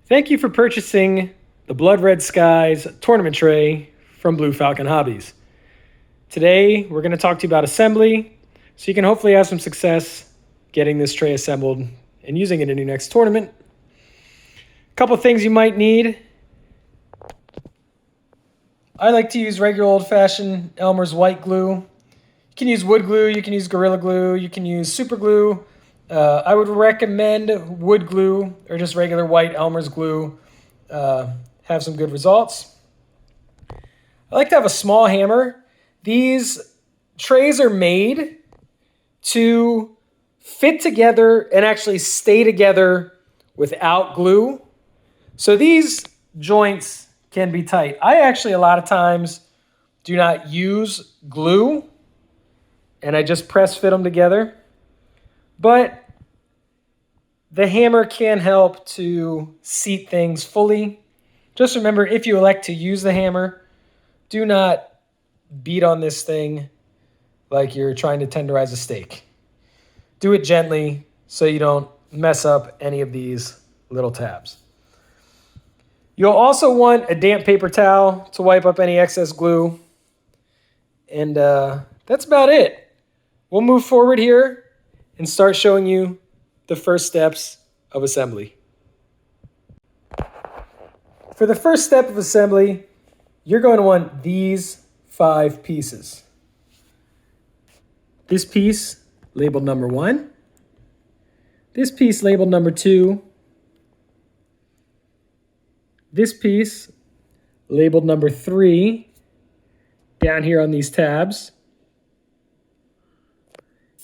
Thank you for purchasing the Blood Red Skies tournament tray from Blue Falcon Hobbies. Today, we're going to talk to you about assembly, so you can hopefully have some success getting this tray assembled and using it in your next tournament. A couple things you might need. I like to use regular old-fashioned Elmer's white glue. You can use wood glue, you can use Gorilla Glue, you can use super glue. I would recommend wood glue or just regular white Elmer's glue. Have some good results. I like to have a small hammer. These trays are made to fit together and actually stay together without glue. So these joints can be tight. I actually a lot of times do not use glue and I just press fit them together. But the hammer can help to seat things fully. Just remember, if you elect to use the hammer, do not beat on this thing like you're trying to tenderize a steak. Do it gently so you don't mess up any of these little tabs. You'll also want a damp paper towel to wipe up any excess glue. And that's about it. We'll move forward here and start showing you the first steps of assembly. For the first step of assembly, you're going to want these 5 pieces. This piece labeled number 1. This piece labeled number 2. This piece labeled number 3 down here on these tabs.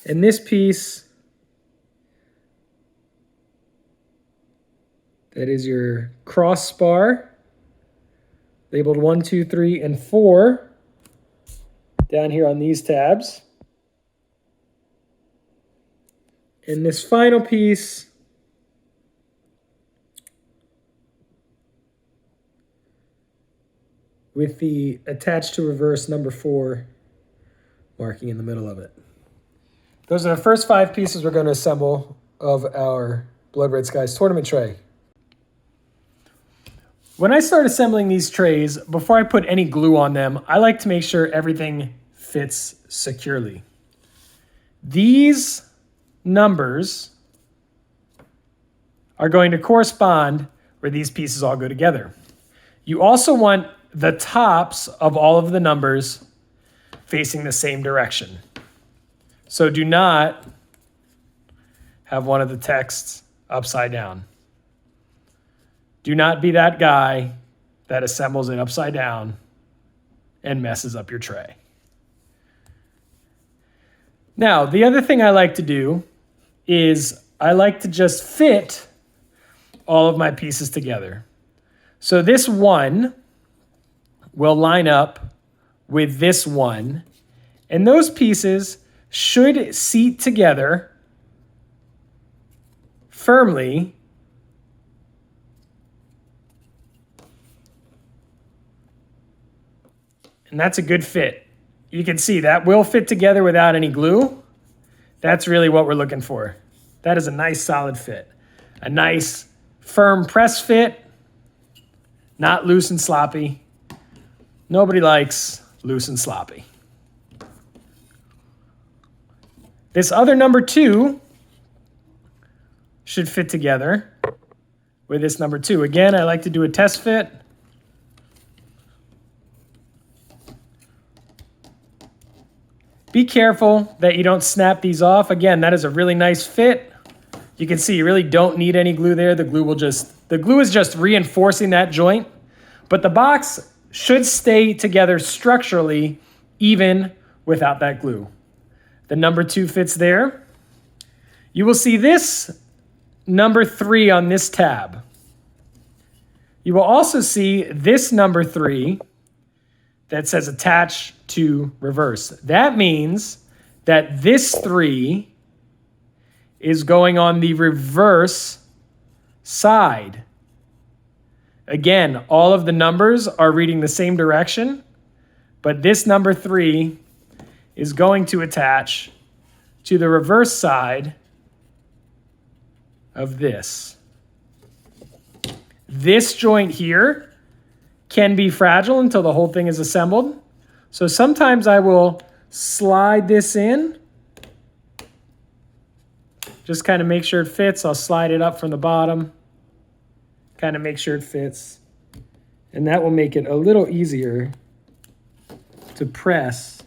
And this piece, that is your crossbar, labeled 1, 2, 3, and 4, down here on these tabs. And this final piece with the attached to reverse number 4 marking in the middle of it. Those are the first 5 pieces we're going to assemble of our Blood Red Skies tournament tray. When I start assembling these trays, before I put any glue on them, I like to make sure everything fits securely. These numbers are going to correspond where these pieces all go together. You also want the tops of all of the numbers facing the same direction. So do not have one of the texts upside down. Do not be that guy that assembles it upside down and messes up your tray. Now, the other thing I like to do is I like to just fit all of my pieces together. So this one will line up with this one, and those pieces should seat together firmly and that's a good fit. You can see that will fit together without any glue. That's really what we're looking for. That is a nice solid fit. A nice firm press fit, not loose and sloppy. Nobody likes loose and sloppy. This other number 2 should fit together with this number 2. Again, I like to do a test fit. Be careful that you don't snap these off. Again, that is a really nice fit. You can see you really don't need any glue there. The glue is just reinforcing that joint, but the box should stay together structurally even without that glue. The number 2 fits there. You will see this number 3 on this tab. You will also see this number 3 that says attach to reverse. That means that this 3 is going on the reverse side. Again, all of the numbers are reading the same direction, but this number 3 is going to attach to the reverse side of this. This joint here can be fragile until the whole thing is assembled. So sometimes I will slide this in. Just kind of make sure it fits. I'll slide it up from the bottom. Kind of make sure it fits. And that will make it a little easier to press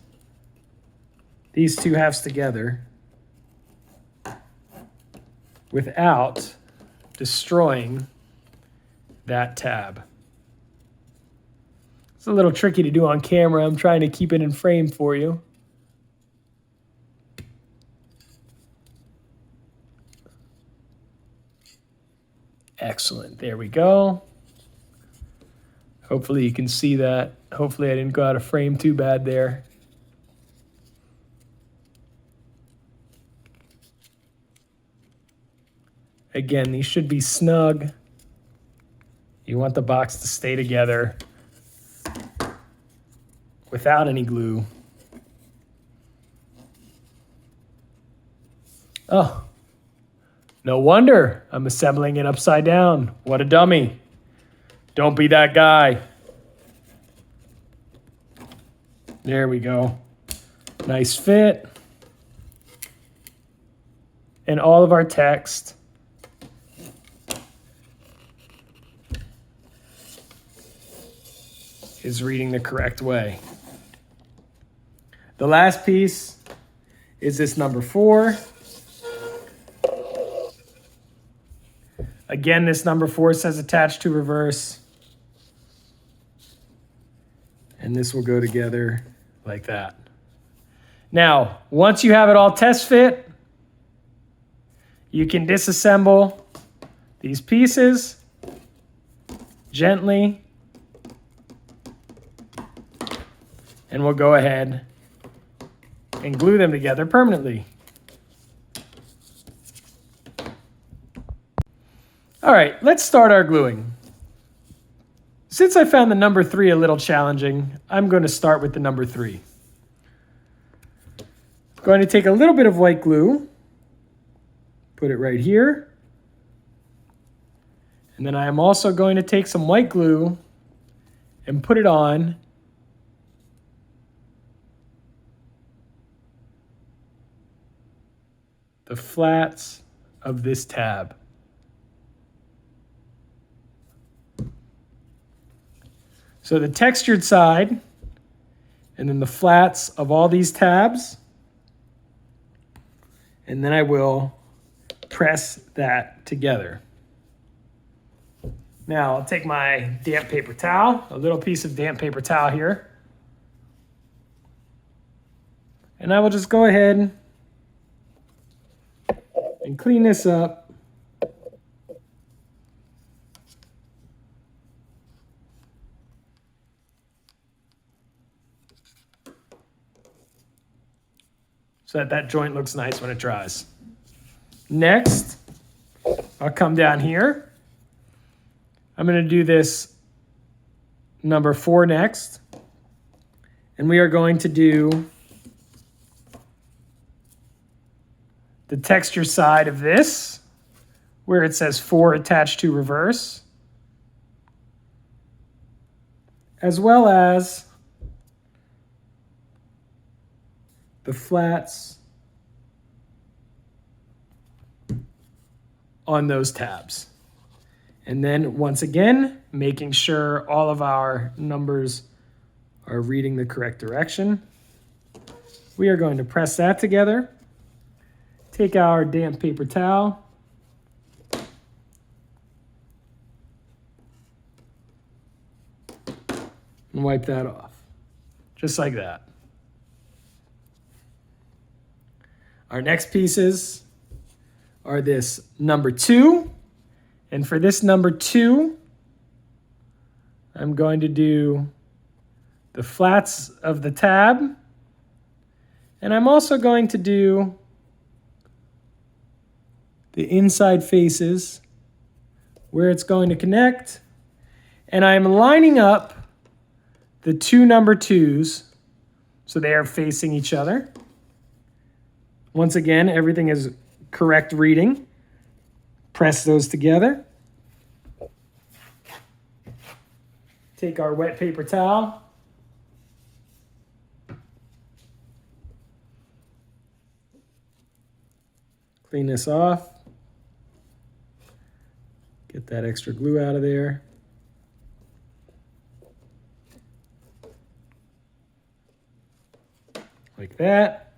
these two halves together without destroying that tab. It's a little tricky to do on camera. I'm trying to keep it in frame for you. Excellent. There we go. Hopefully you can see that. Hopefully I didn't go out of frame too bad there. Again, these should be snug. You want the box to stay together without any glue. Oh, no wonder I'm assembling it upside down. What a dummy. Don't be that guy. There we go. Nice fit. And all of our text is reading the correct way. The last piece is this number 4. Again, this number 4 says attached to reverse. And this will go together like that. Now, once you have it all test fit, you can disassemble these pieces gently. And we'll go ahead and glue them together permanently. All right, let's start our gluing. Since I found the number 3 a little challenging, I'm going to start with the number 3. I'm going to take a little bit of white glue, put it right here. And then I am also going to take some white glue and put it on the flats of this tab. So the textured side, and then the flats of all these tabs, and then I will press that together. Now I'll take my damp paper towel, a little piece of damp paper towel here, and I will just go ahead and clean this up. So that joint looks nice when it dries. Next, I'll come down here. I'm going to do this number 4 next. And we are going to do the texture side of this, where it says 4 attached to reverse, as well as the flats on those tabs. And then once again, making sure all of our numbers are reading the correct direction. We are going to press that together. Take our damp paper towel. And wipe that off. Just like that. Our next pieces are this number 2. And for this number 2, I'm going to do the flats of the tab. And I'm also going to do the inside faces where it's going to connect. And I'm lining up the 2 number 2s so they are facing each other. Once again, everything is correct reading. Press those together. take our wet paper towel. Clean this off. Get that extra glue out of there. Like that.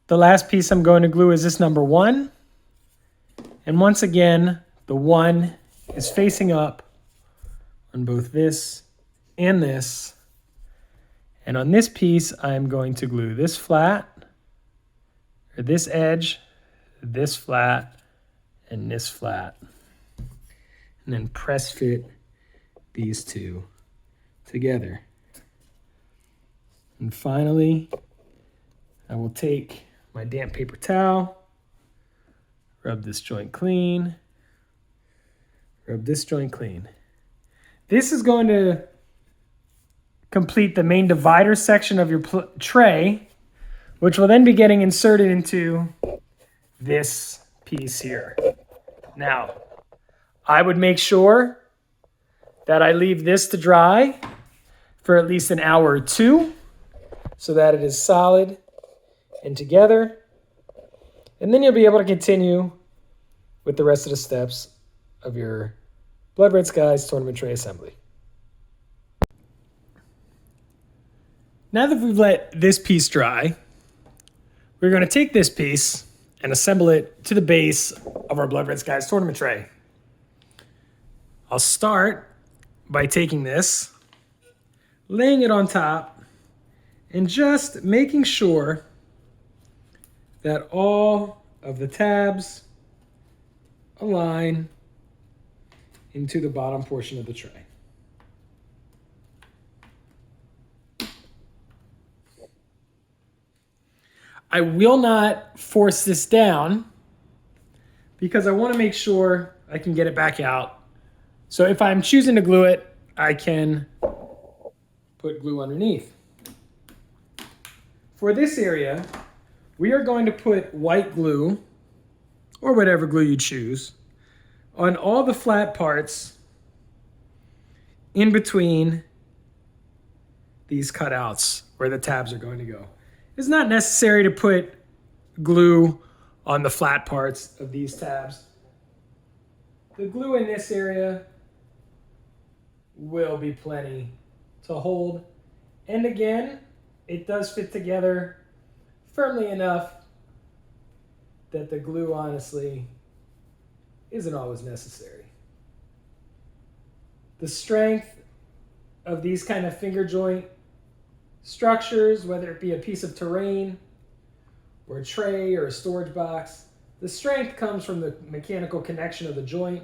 The last piece I'm going to glue is this number 1. And once again, the 1 is facing up on both this and this. And on this piece, I'm going to glue this flat, or this edge, this flat, and this flat. And then press fit these two together. And finally, I will take my damp paper towel, rub this joint clean, rub this joint clean. This is going to complete the main divider section of your tray, which will then be getting inserted into this piece here. Now, I would make sure that I leave this to dry for at least an hour or 2 so that it is solid and together. And then you'll be able to continue with the rest of the steps of your Blood Red Skies tournament tray assembly. Now that we've let this piece dry, we're going to take this piece and assemble it to the base of our Blood Red Skies tournament tray. I'll start by taking this, laying it on top, and just making sure that all of the tabs align into the bottom portion of the tray. I will not force this down because I want to make sure I can get it back out. So if I'm choosing to glue it, I can put glue underneath. For this area, we are going to put white glue, or whatever glue you choose, on all the flat parts in between these cutouts where the tabs are going to go. It's not necessary to put glue on the flat parts of these tabs. The glue in this area will be plenty to hold. And again, it does fit together firmly enough that the glue honestly isn't always necessary. The strength of these kind of finger joint structures, whether it be a piece of terrain or a tray or a storage box, the strength comes from the mechanical connection of the joint,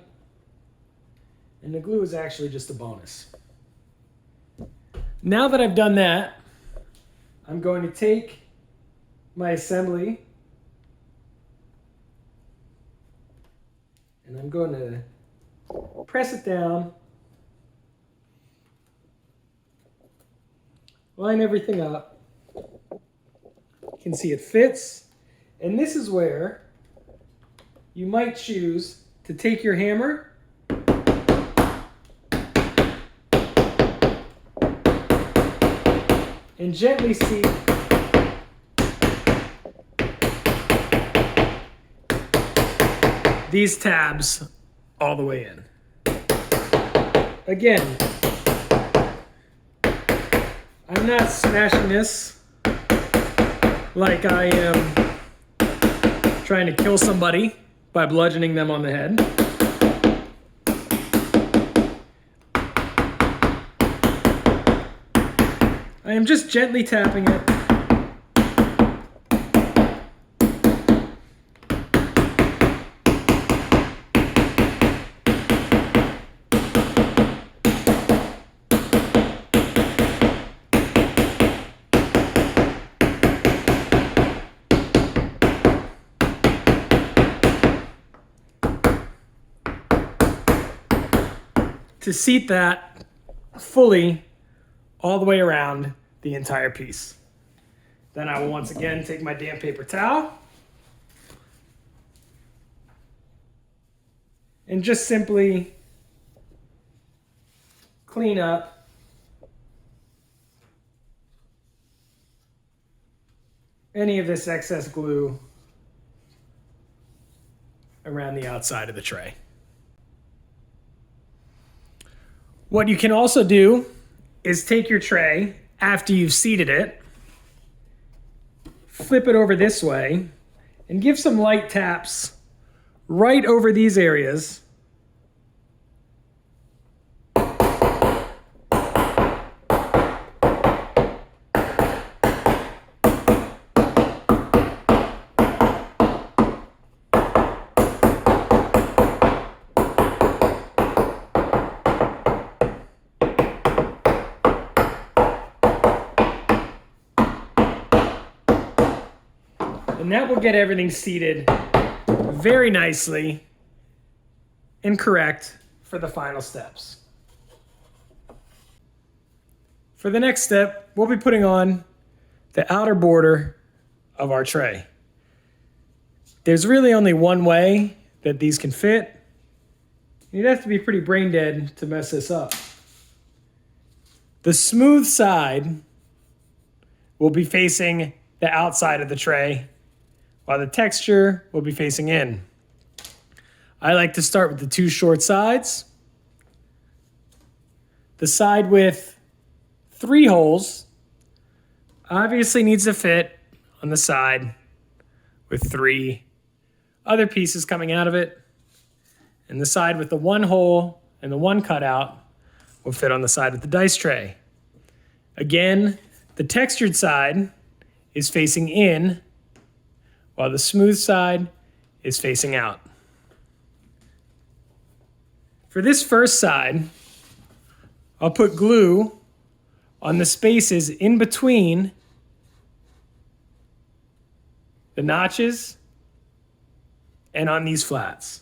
and the glue is actually just a bonus. Now that I've done that, I'm going to take my assembly and I'm going to press it down, line everything up. You can see it fits. And this is where you might choose to take your hammer and gently seat these tabs all the way in. Again, I'm not smashing this like I am trying to kill somebody by bludgeoning them on the head. I am just gently tapping it. To seat that fully all the way around the entire piece. Then I will once again take my damp paper towel and just simply clean up any of this excess glue around the outside of the tray. What you can also do is take your tray after you've seated it, flip it over this way, and give some light taps right over these areas. And that will get everything seated very nicely and correct for the final steps. For the next step, we'll be putting on the outer border of our tray. There's really only one way that these can fit. You'd have to be pretty brain dead to mess this up. The smooth side will be facing the outside of the tray, while the texture will be facing in. I like to start with the two short sides. The side with 3 holes obviously needs to fit on the side with 3 other pieces coming out of it. And the side with the 1 hole and the 1 cutout will fit on the side of the dice tray. Again, the textured side is facing in, while the smooth side is facing out. For this first side, I'll put glue on the spaces in between the notches and on these flats.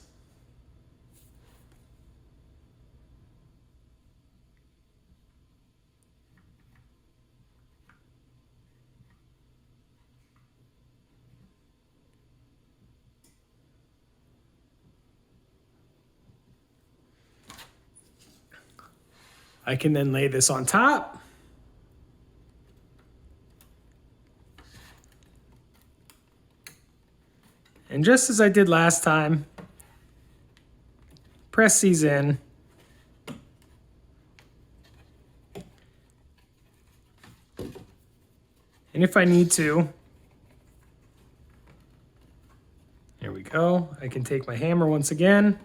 I can then lay this on top. And just as I did last time, press these in. And if I need to, here we go. I can take my hammer once again.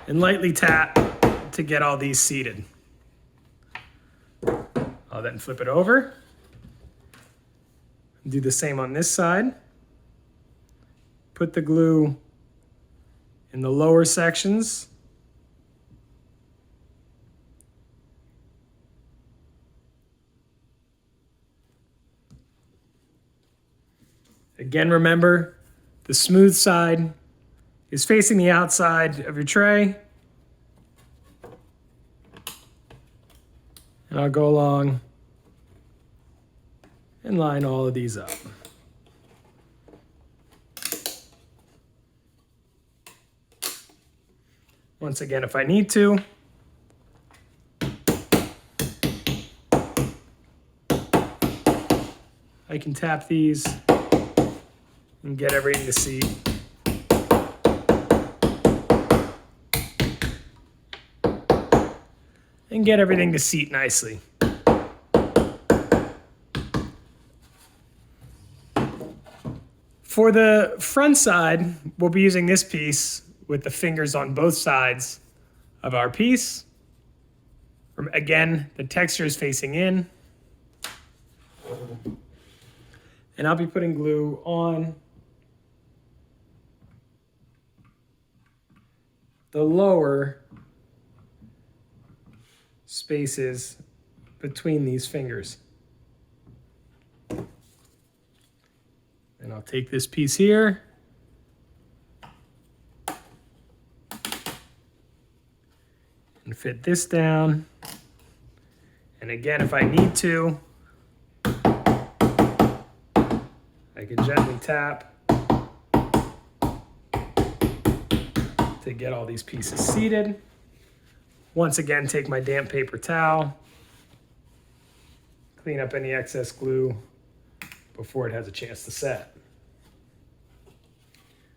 And lightly tap to get all these seated. I'll then flip it over. Do the same on this side. Put the glue in the lower sections. Again, remember, the smooth side is facing the outside of your tray. And I'll go along and line all of these up. Once again, if I need to, I can tap these and get everything to seat. And get everything to seat nicely. For the front side, we'll be using this piece with the fingers on both sides of our piece. Again, the texture is facing in. And I'll be putting glue on the lower spaces between these fingers. And I'll take this piece here and fit this down. And again, if I need to, I can gently tap to get all these pieces seated. Once again, take my damp paper towel, clean up any excess glue before it has a chance to set.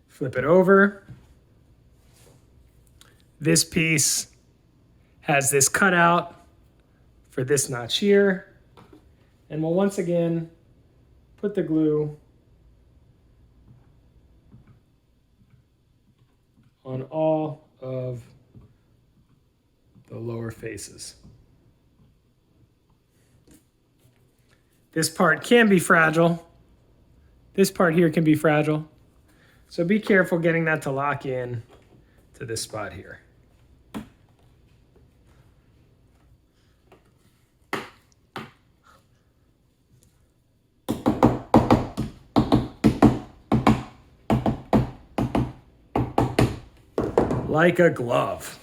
Flip it over. This piece has this cutout for this notch here. And we'll once again put the glue on all of the lower faces. This part can be fragile. This part here can be fragile. So be careful getting that to lock in to this spot here. Like a glove.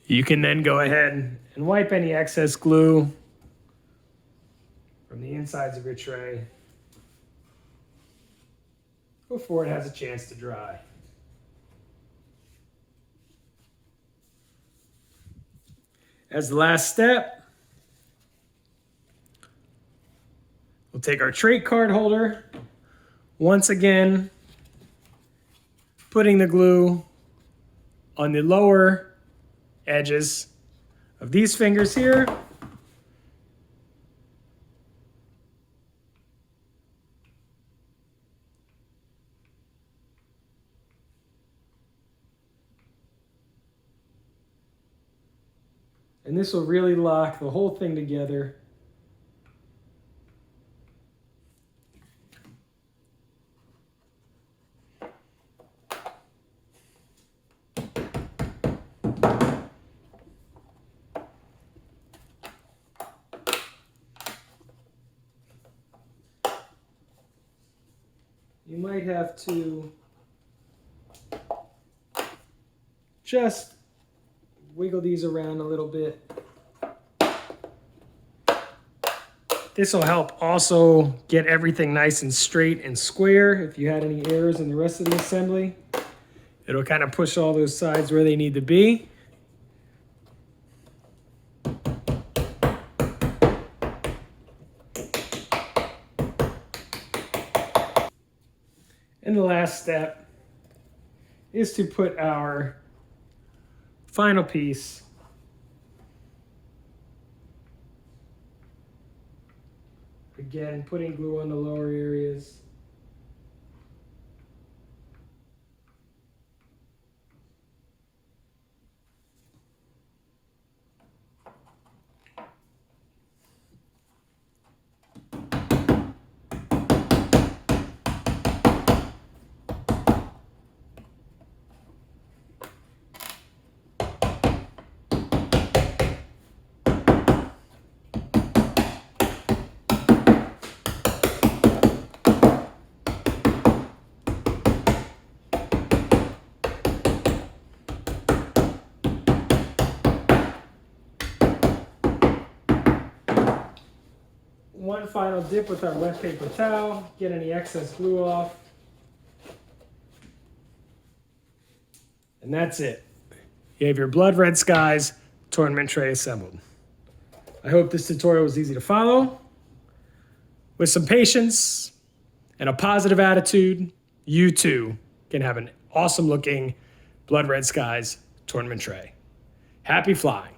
You can then go ahead and wipe any excess glue from the insides of your tray before it has a chance to dry. As the last step, we'll take our trait card holder, once again, putting the glue on the lower edges of these fingers here. And this will really lock the whole thing together. You might have to just wiggle these around a little bit. This will help also get everything nice and straight and square. If you had any errors in the rest of the assembly, it'll kind of push all those sides where they need to be. And the last step is to put our final piece again, putting glue on the lower areas. One final dip with our wet paper towel, get any excess glue off. And that's it. You have your Blood Red Skies tournament tray assembled. I hope this tutorial was easy to follow. With some patience and a positive attitude, you too can have an awesome looking Blood Red Skies tournament tray. Happy flying.